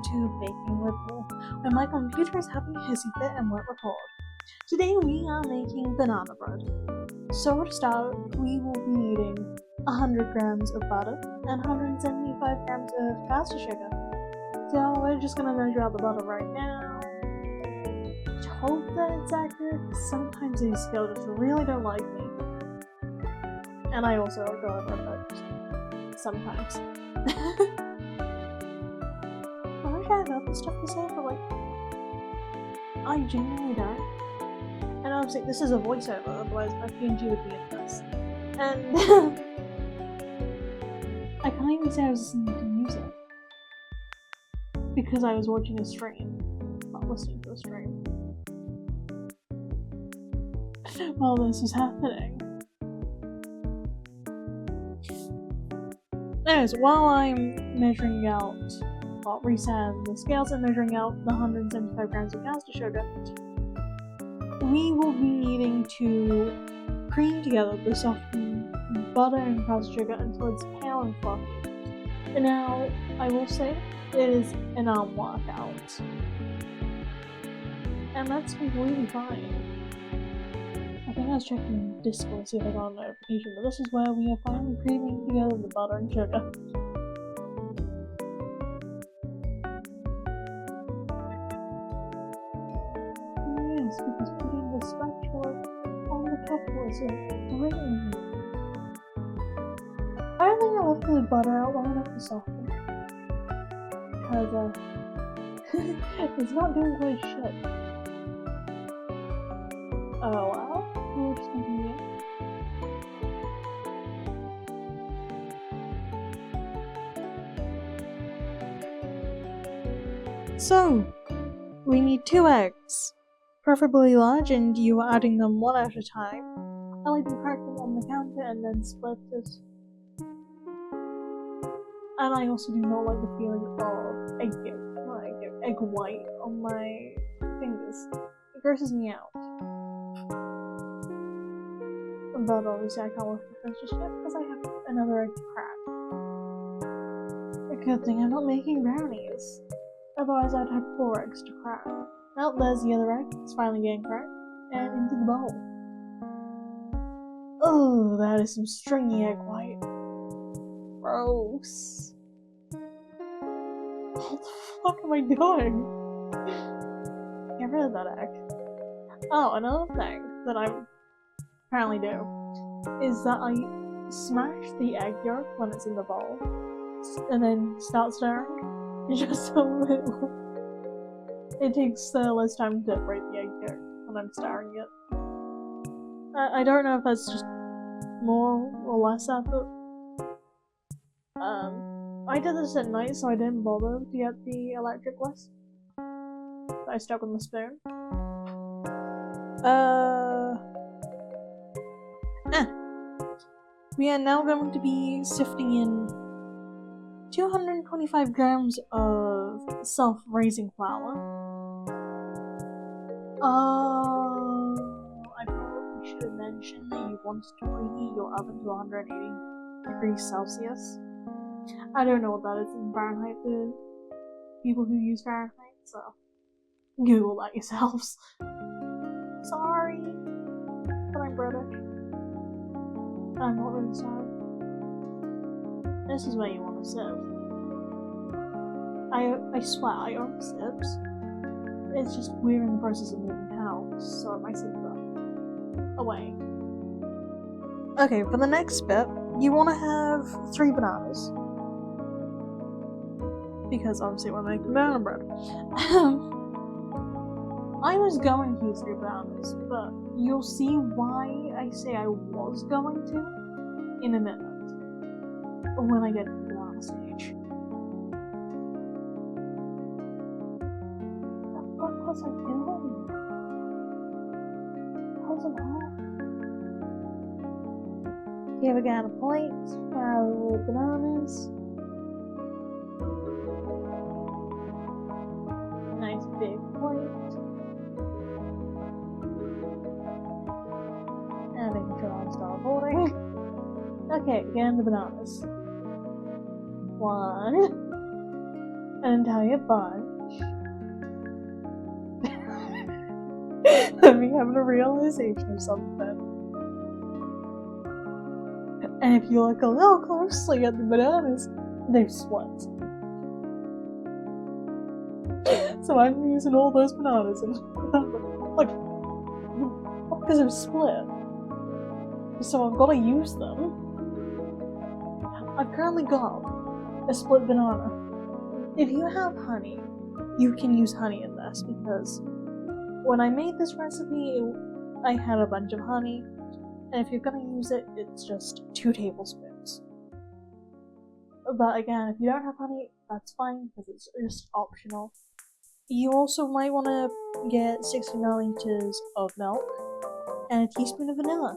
welcome to Baking with Wolfe, where my computer is having a hissy fit and won't record. Today we are making banana bread. So to start, we will be needing 100 grams of butter and 175 grams of caster sugar. So we're just going to measure out the butter right now. I hope that it's accurate, because sometimes these scales just really don't like me. And I also go over it sometimes. I wish I had other stuff to say, but I genuinely don't. And obviously this is a voiceover, otherwise my PNG would be in this. And I can't even say I was listening to music, because I was watching a stream, not listening to a stream, while this was happening. Anyways, while I'm measuring out, resetting the scales and measuring out the 175 grams of caster sugar, we will be needing to cream together the softened butter and caster sugar until it's pale and fluffy. And now, I will say, it is an arm workout. And that's completely fine. I think I was checking Discord to see if I got a notification, but this is where we are finally creaming together the butter and sugar. Yes, because putting the spatula on the top was a great move. I don't think I left the butter out long enough to soften, because it's not doing quite shit. Oh well. We'll just continue. So, we need 2 eggs, preferably large, and you are adding them one at a time. I like to crack them on the counter and then split this. And I also do not like the feeling of egg white on my fingers. It grosses me out. But obviously I can't work with this just yet because I have another egg to crack. A good thing I'm not making brownies. Otherwise I'd have 4 eggs to crack. Now there's the other egg. It's finally getting cracked. And into the bowl. Oh, that is some stringy egg white. Gross. What the fuck am I doing? Get rid of that egg. Oh, another thing that I'm apparently do is that I smash the egg yolk when it's in the bowl and then start stirring just a little. It takes less time to break the egg yolk when I'm stirring it. I don't know if that's just more or less effort. I did this at night, so I didn't bother to get the electric whisk. I stuck with the spoon. We are now going to be sifting in 225 grams of self-raising flour. I probably should have mentioned that you want to preheat your oven to 180 degrees Celsius. I don't know what that is in Fahrenheit for people who use Fahrenheit, so Google that yourselves. Sorry, but I'm British. I'm not really sorry. This is where you want to sieve. I swear, I own sieves. It's just we're in the process of moving house, so my sieves are away. Okay, for the next bit, you want to have 3 bananas. Because obviously we're making banana bread. I was going to use 3 bananas, but you'll see why I say I was going to in a minute. When I get to the banana stage. What was I doing? How was it hot? Here we got a plate for our little bananas. Nice big plate. And making sure I start holding. Okay, again the bananas. 1, an entire bunch. Let me having a realization of something. And if you look a little closely at the bananas, they've split. So I'm using all those bananas and like, because they've split. So I've got to use them. I've currently got a split banana. If you have honey, you can use honey in this, because when I made this recipe, I had a bunch of honey, and if you're gonna use it, it's just 2 tablespoons. But again, if you don't have honey, that's fine, because it's just optional. You also might want to get 60 milliliters of milk and a teaspoon of vanilla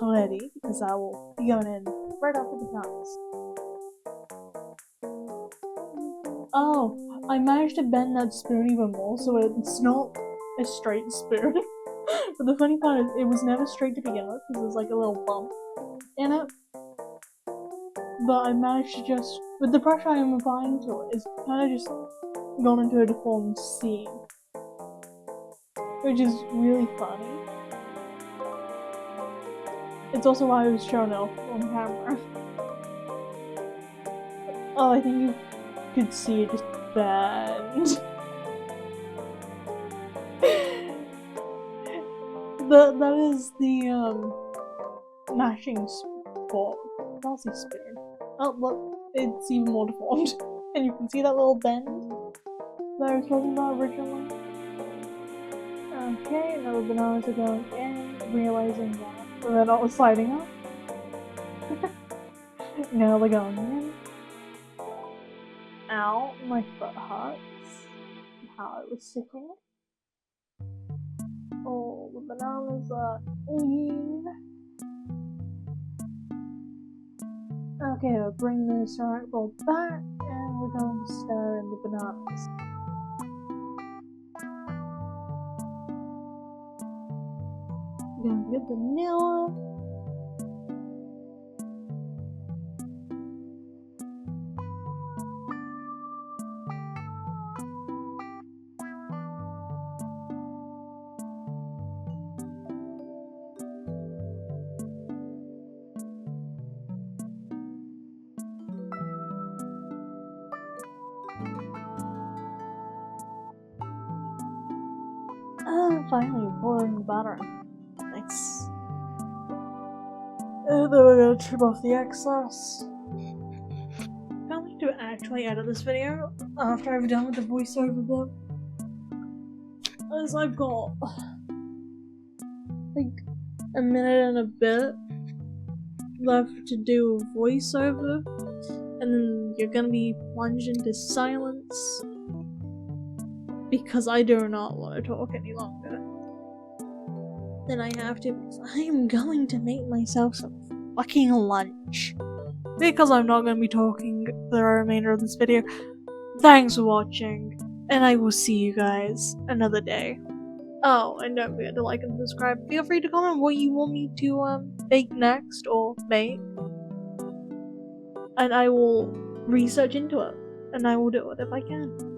ready, because that will be going in right after the bananas. Oh, I managed to bend that spoon even more, so it's not a straight spoon. But the funny part is, it was never straight to begin with, because there's like a little bump in it. But I managed to just, with the pressure I am applying to it, it's kind of just gone into a deformed C, which is really funny. It's also why I was showing off on camera. Oh, I think you could see it just bend. That is the mashing spot. Fancy spoon. Oh look, it's even more deformed. And you can see that little bend that I was talking about originally. Okay, now the bananas are going in, realizing that they're not sliding up. Now they're going in. Ow, my foot hurts. How it was sitting. Oh, the bananas are in. Okay, we'll bring the ceramic bowl back, and we're going to stir in the bananas. We're going to get vanilla. Finally pouring the butter in. Nice. And then we're gonna trim off the excess. I'm going to actually edit this video after I've done with the voiceover bit, as I've got like a minute and a bit left to do a voiceover, and then you're gonna be plunged into silence because I do not want to talk any longer. Then I have to, because I am going to make myself some fucking lunch, because I'm not going to be talking for the remainder of this video. Thanks for watching, and I will see you guys another day. Oh, and don't forget to like and subscribe. Feel free to comment what you want me to bake next or make, and I will research into it, and I will do it if I can.